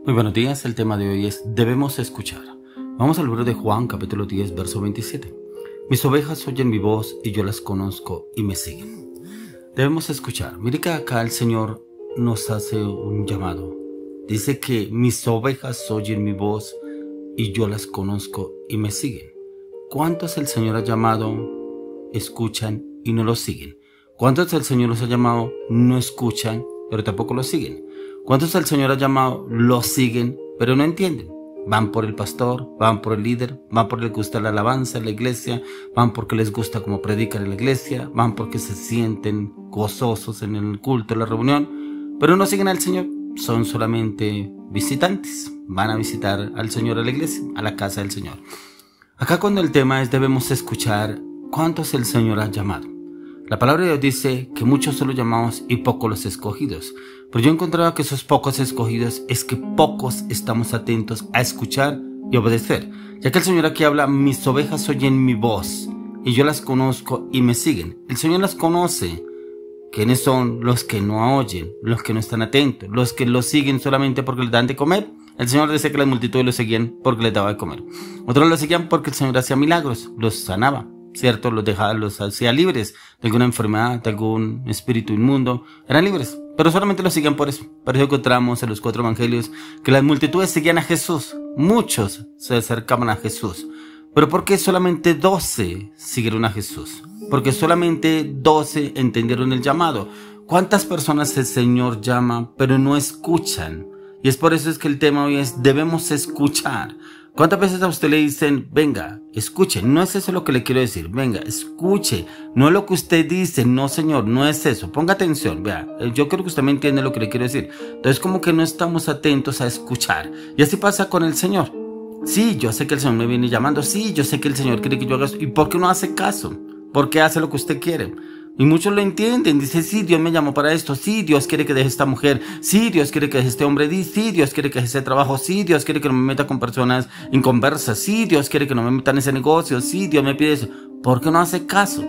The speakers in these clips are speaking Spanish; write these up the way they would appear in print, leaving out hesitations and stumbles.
Muy buenos días, el tema de hoy es debemos escuchar. Vamos al libro de Juan, capítulo 10, verso 27. Mis ovejas oyen mi voz y yo las conozco y me siguen. Debemos escuchar. Mire que acá el Señor nos hace un llamado. Dice que mis ovejas oyen mi voz y yo las conozco y me siguen. ¿Cuántos el Señor ha llamado, escuchan y no lo siguen? ¿Cuántos el Señor los ha llamado, no escuchan, pero tampoco lo siguen? ¿Cuántos el Señor ha llamado, lo siguen, pero no entienden? Van por el pastor, van por el líder, van porque les gusta la alabanza en la iglesia, van porque les gusta cómo predican en la iglesia, van porque se sienten gozosos en el culto, en la reunión, pero no siguen al Señor. Son solamente visitantes, van a visitar al Señor a la iglesia, a la casa del Señor. Acá cuando el tema es debemos escuchar, ¿cuántos el Señor ha llamado? La palabra de Dios dice que muchos son los llamados y pocos los escogidos. Pero yo he encontrado que esos pocos escogidos es que pocos estamos atentos a escuchar y obedecer. Ya que el Señor aquí habla, mis ovejas oyen mi voz y yo las conozco y me siguen. El Señor las conoce. ¿Quiénes son los que no oyen, los que no están atentos, los que lo siguen solamente porque les dan de comer? El Señor dice que las multitudes lo seguían porque les daba de comer. Otros lo seguían porque el Señor hacía milagros, los sanaba, ¿cierto? Los hacía libres de alguna enfermedad, de algún espíritu inmundo. Eran libres, pero solamente lo seguían por eso. Por eso encontramos en los 4 evangelios que las multitudes seguían a Jesús. Muchos se acercaban a Jesús. Pero ¿por qué solamente 12 siguieron a Jesús? Porque solamente 12 entendieron el llamado. ¿Cuántas personas el Señor llama pero no escuchan? Y es por eso es que el tema hoy es debemos escuchar. ¿Cuántas veces a usted le dicen, venga, escuche? No es eso lo que le quiero decir. Venga, escuche. No es lo que usted dice. No, señor, no es eso. Ponga atención. Vea, yo creo que usted me entiende lo que le quiero decir. Entonces, como que no estamos atentos a escuchar. Y así pasa con el Señor. Sí, yo sé que el Señor me viene llamando. Sí, yo sé que el Señor quiere que yo haga eso. ¿Y por qué no hace caso? ¿Por qué hace lo que usted quiere? Y muchos lo entienden, dice, sí, Dios me llamó para esto, sí, Dios quiere que deje esta mujer, sí, Dios quiere que deje este hombre, sí, Dios quiere que deje ese trabajo, sí, Dios quiere que no me meta con personas inconversas, sí, Dios quiere que no me meta en ese negocio, sí, Dios me pide eso. ¿Por qué no hace caso?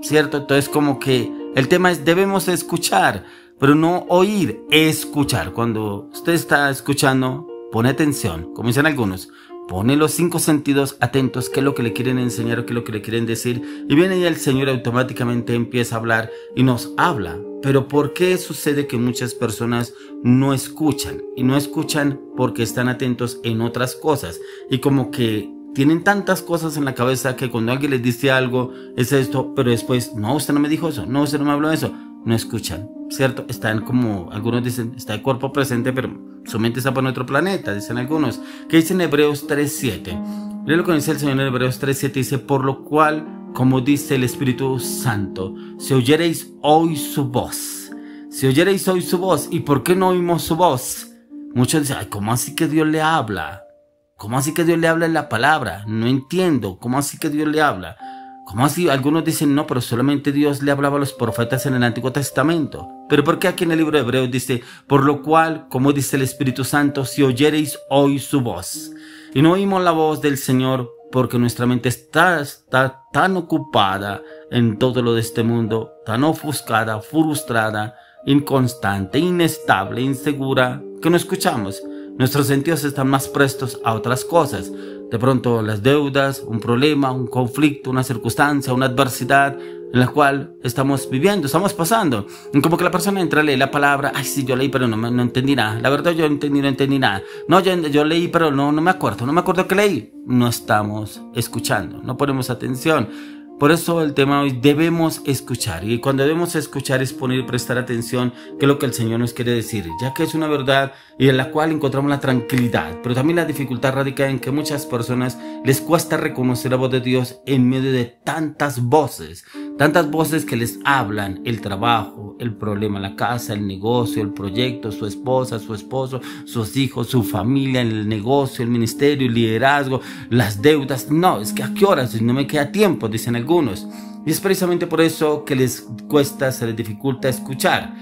¿Cierto? Entonces como que el tema es debemos escuchar, pero no oír, escuchar. Cuando usted está escuchando, pone atención, como dicen algunos. Pone los 5 sentidos atentos, qué es lo que le quieren enseñar o qué es lo que le quieren decir. Y viene ya el Señor automáticamente empieza a hablar y nos habla. Pero ¿por qué sucede que muchas personas no escuchan? Y no escuchan porque están atentos en otras cosas. Y como que tienen tantas cosas en la cabeza que cuando alguien les dice algo, es esto, pero después, no, usted no me dijo eso, no, usted no me habló de eso. No escuchan, ¿cierto? Están como, algunos dicen, está el cuerpo presente, pero su mente está por otro planeta, dicen algunos. ¿Qué dice en Hebreos 3:7? Mire lo que dice el Señor en Hebreos 3:7, dice, por lo cual, como dice el Espíritu Santo, si oyereis hoy su voz, si oyereis hoy su voz, ¿y por qué no oímos su voz? Muchos dicen, ay, ¿cómo así que Dios le habla? ¿Cómo así que Dios le habla en la palabra? No entiendo, ¿cómo así que Dios le habla? ¿Cómo así? Algunos dicen, no, pero solamente Dios le hablaba a los profetas en el Antiguo Testamento. Pero ¿por qué aquí en el libro de Hebreos dice, por lo cual, como dice el Espíritu Santo, si oyereis hoy su voz? Y no oímos la voz del Señor porque nuestra mente está tan ocupada en todo lo de este mundo, tan ofuscada, frustrada, inconstante, inestable, insegura, que no escuchamos. Nuestros sentidos están más prestos a otras cosas. De pronto las deudas, un problema, un conflicto, una circunstancia, una adversidad en la cual estamos viviendo, estamos pasando. Y como que la persona entra a leer la palabra, ay sí, yo leí pero no entendí nada. La verdad yo no entendí nada. No, yo leí pero no me acuerdo que leí. No estamos escuchando, no ponemos atención. Por eso el tema hoy, debemos escuchar. Y cuando debemos escuchar es poner y prestar atención que es lo que el Señor nos quiere decir, ya que es una verdad y en la cual encontramos la tranquilidad. Pero también la dificultad radica en que muchas personas les cuesta reconocer la voz de Dios en medio de tantas voces que les hablan, el trabajo, el problema, la casa, el negocio, el proyecto, su esposa, su esposo, sus hijos, su familia, el negocio, el ministerio, el liderazgo, las deudas. No, es que a qué horas, no me queda tiempo, dicen algunos. Y es precisamente por eso que les cuesta, se les dificulta escuchar.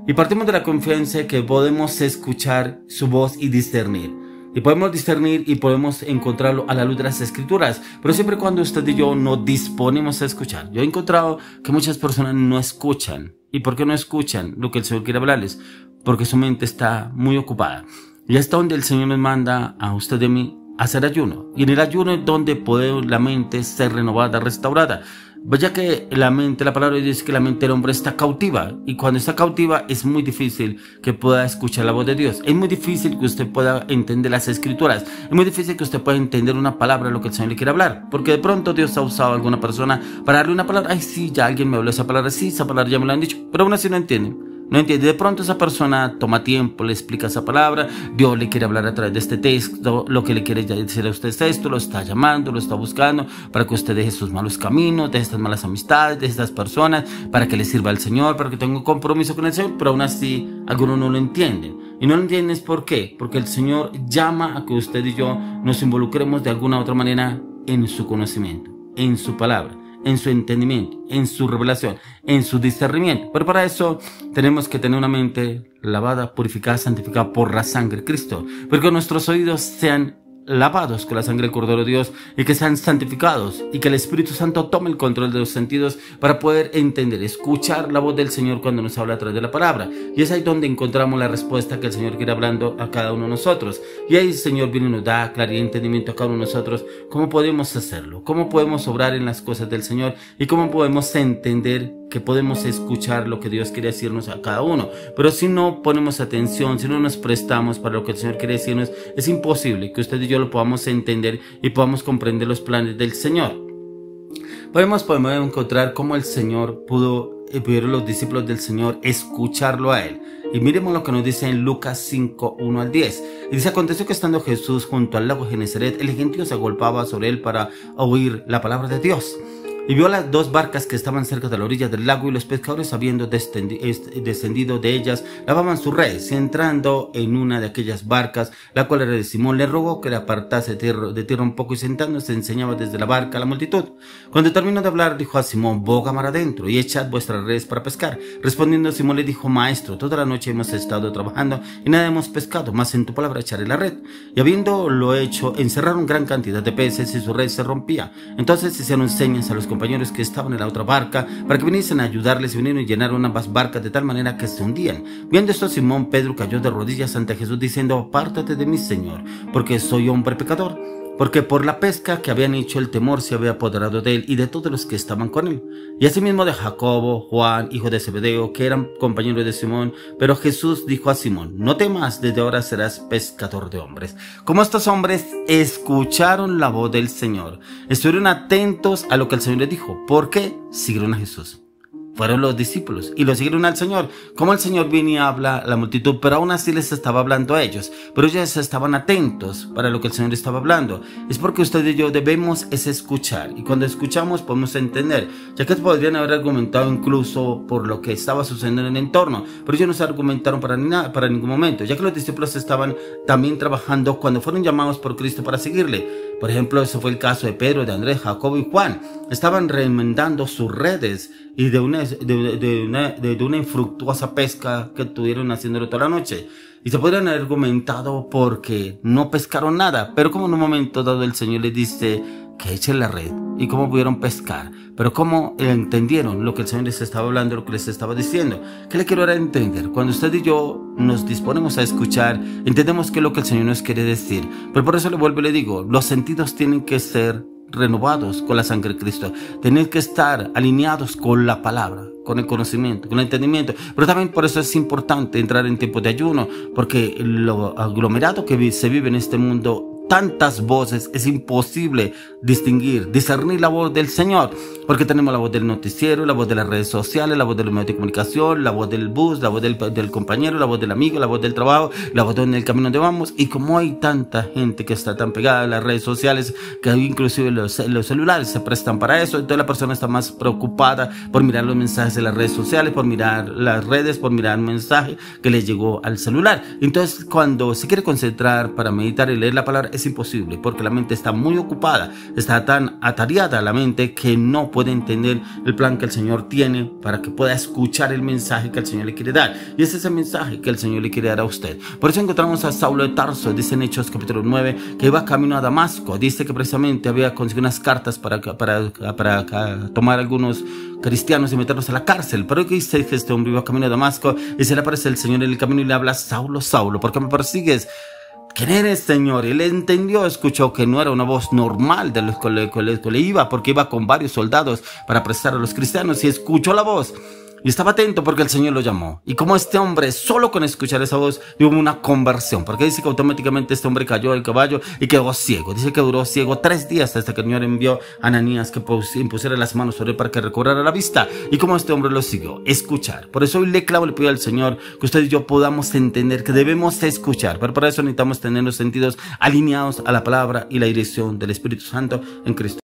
Y partimos de la confianza de que podemos escuchar su voz y discernir. Y podemos discernir y podemos encontrarlo a la luz de las Escrituras, pero siempre cuando usted y yo nos disponemos a escuchar. Yo he encontrado que muchas personas no escuchan. ¿Y por qué no escuchan lo que el Señor quiere hablarles? Porque su mente está muy ocupada. Y es donde el Señor nos manda a usted y a mí a hacer ayuno. Y en el ayuno es donde puede la mente ser renovada, restaurada. Vaya que la mente, la palabra de Dios dice que la mente del hombre está cautiva. Y cuando está cautiva es muy difícil que pueda escuchar la voz de Dios. Es muy difícil que usted pueda entender las escrituras. Es muy difícil que usted pueda entender una palabra, lo que el Señor le quiere hablar. Porque de pronto Dios ha usado a alguna persona para darle una palabra. Ay, sí, ya alguien me habló esa palabra. Sí, esa palabra ya me la han dicho. Pero aún así no entiende. No entiende. De pronto esa persona toma tiempo, le explica esa palabra. Dios le quiere hablar a través de este texto. Lo que le quiere decir a usted es esto. Lo está llamando, lo está buscando para que usted deje sus malos caminos, deje estas malas amistades, de estas personas, para que le sirva al Señor, para que tenga un compromiso con el Señor. Pero aún así algunos no lo entienden. Y no lo entienden ¿por qué? Porque el Señor llama a que usted y yo nos involucremos de alguna u otra manera en su conocimiento, en su palabra, en su entendimiento, en su revelación, en su discernimiento. Pero para eso tenemos que tener una mente lavada, purificada, santificada por la sangre de Cristo. Porque nuestros oídos sean lavados con la sangre del Cordero de Dios y que sean santificados y que el Espíritu Santo tome el control de los sentidos para poder entender, escuchar la voz del Señor cuando nos habla a través de la palabra. Y es ahí donde encontramos la respuesta que el Señor quiere hablando a cada uno de nosotros. Y ahí el Señor viene y nos da claridad y entendimiento a cada uno de nosotros cómo podemos hacerlo, cómo podemos obrar en las cosas del Señor y cómo podemos entender que podemos escuchar lo que Dios quiere decirnos a cada uno. Pero si no ponemos atención, si no nos prestamos para lo que el Señor quiere decirnos, es imposible que usted y yo lo podamos entender y podamos comprender los planes del Señor. Podemos encontrar cómo el Señor pudieron los discípulos del Señor escucharlo a Él. Y miremos lo que nos dice en Lucas 5, 1 al 10. Y dice, aconteció que estando Jesús junto al lago de Genesaret, el gentío se agolpaba sobre él para oír la palabra de Dios. Y vio las dos barcas que estaban cerca de la orilla del lago, y los pescadores, habiendo descendido de ellas, lavaban sus redes. Y entrando en una de aquellas barcas, la cual era de Simón, le rogó que le apartase de tierra un poco, y sentándose enseñaba desde la barca a la multitud. Cuando terminó de hablar, dijo a Simón, boga mar adentro y echad vuestras redes para pescar. Respondiendo Simón le dijo, Maestro, toda la noche hemos estado trabajando y nada hemos pescado, mas en tu palabra echaré la red. Y habiéndolo hecho, encerraron gran cantidad de peces y su red se rompía. Entonces hicieron señas a los compañeros que estaban en la otra barca para que viniesen a ayudarles, y vinieron y llenaron ambas barcas de tal manera que se hundían. Viendo esto, Simón Pedro cayó de rodillas ante Jesús diciendo, apártate de mí, Señor, porque soy hombre pecador. Porque por la pesca que habían hecho el temor se había apoderado de él y de todos los que estaban con él. Y asimismo de Jacobo, Juan, hijo de Zebedeo, que eran compañeros de Simón. Pero Jesús dijo a Simón, no temas, desde ahora serás pescador de hombres. Como estos hombres escucharon la voz del Señor, estuvieron atentos a lo que el Señor les dijo. ¿Por qué? Siguieron a Jesús. Fueron los discípulos y lo siguieron al Señor. Como el Señor viene y habla a la multitud, pero aún así les estaba hablando a ellos. Pero ellos estaban atentos para lo que el Señor estaba hablando. Es porque usted y yo debemos escuchar. Y cuando escuchamos podemos entender. Ya que podrían haber argumentado incluso por lo que estaba sucediendo en el entorno. Pero ellos no se argumentaron para ningún momento. Ya que los discípulos estaban también trabajando cuando fueron llamados por Cristo para seguirle. Por ejemplo, eso fue el caso de Pedro, de Andrés, Jacobo y Juan. Estaban remendando sus redes y de una infructuosa pesca que estuvieron haciéndolo toda la noche. Y se podrían haber argumentado porque no pescaron nada, pero como en un momento dado el Señor les dice que echen la red, y cómo pudieron pescar, pero cómo entendieron lo que el Señor les estaba hablando, lo que les estaba diciendo. ¿Qué le quiero ahora entender? Cuando usted y yo nos disponemos a escuchar, entendemos qué es lo que el Señor nos quiere decir. Pero por eso le vuelvo y le digo, los sentidos tienen que ser renovados con la sangre de Cristo. Tienen que estar alineados con la palabra, con el conocimiento, con el entendimiento. Pero también por eso es importante entrar en tiempos de ayuno, porque lo aglomerado que se vive en este mundo, tantas voces, es imposible discernir la voz del Señor, porque tenemos la voz del noticiero, la voz de las redes sociales, la voz de los medios de comunicación, la voz del bus, la voz del compañero, la voz del amigo, la voz del trabajo, la voz en el camino donde vamos. Y como hay tanta gente que está tan pegada a las redes sociales, que inclusive los celulares se prestan para eso, entonces la persona está más preocupada por mirar los mensajes de las redes sociales, por mirar las redes, por mirar un mensaje que le llegó al celular. Entonces cuando se quiere concentrar para meditar y leer la palabra, es imposible, porque la mente está muy ocupada, está tan atareada la mente que no puede entender el plan que el Señor tiene para que pueda escuchar el mensaje que el Señor le quiere dar. Y ese es el mensaje que el Señor le quiere dar a usted. Por eso encontramos a Saulo de Tarso, dice en Hechos capítulo 9, que iba camino a Damasco. Dice que precisamente había conseguido unas cartas para tomar algunos cristianos y meterlos a la cárcel. Pero que dice que este hombre iba camino a Damasco y se le aparece el Señor en el camino y le habla: Saulo, Saulo, ¿por qué me persigues? ¿Quién eres, Señor? Y él entendió, escuchó que no era una voz normal de los que le iba, porque iba con varios soldados para apresar a los cristianos, y escuchó la voz. Y estaba atento porque el Señor lo llamó. Y como este hombre, solo con escuchar esa voz, hubo una conversión. Porque dice que automáticamente este hombre cayó del caballo y quedó ciego. Dice que duró ciego 3 días hasta que el Señor envió a Ananías que impusiera las manos sobre él para que recobrara la vista. Y como este hombre lo siguió, escuchar. Por eso hoy le pido al Señor que usted y yo podamos entender que debemos escuchar. Pero para eso necesitamos tener los sentidos alineados a la palabra y la dirección del Espíritu Santo en Cristo.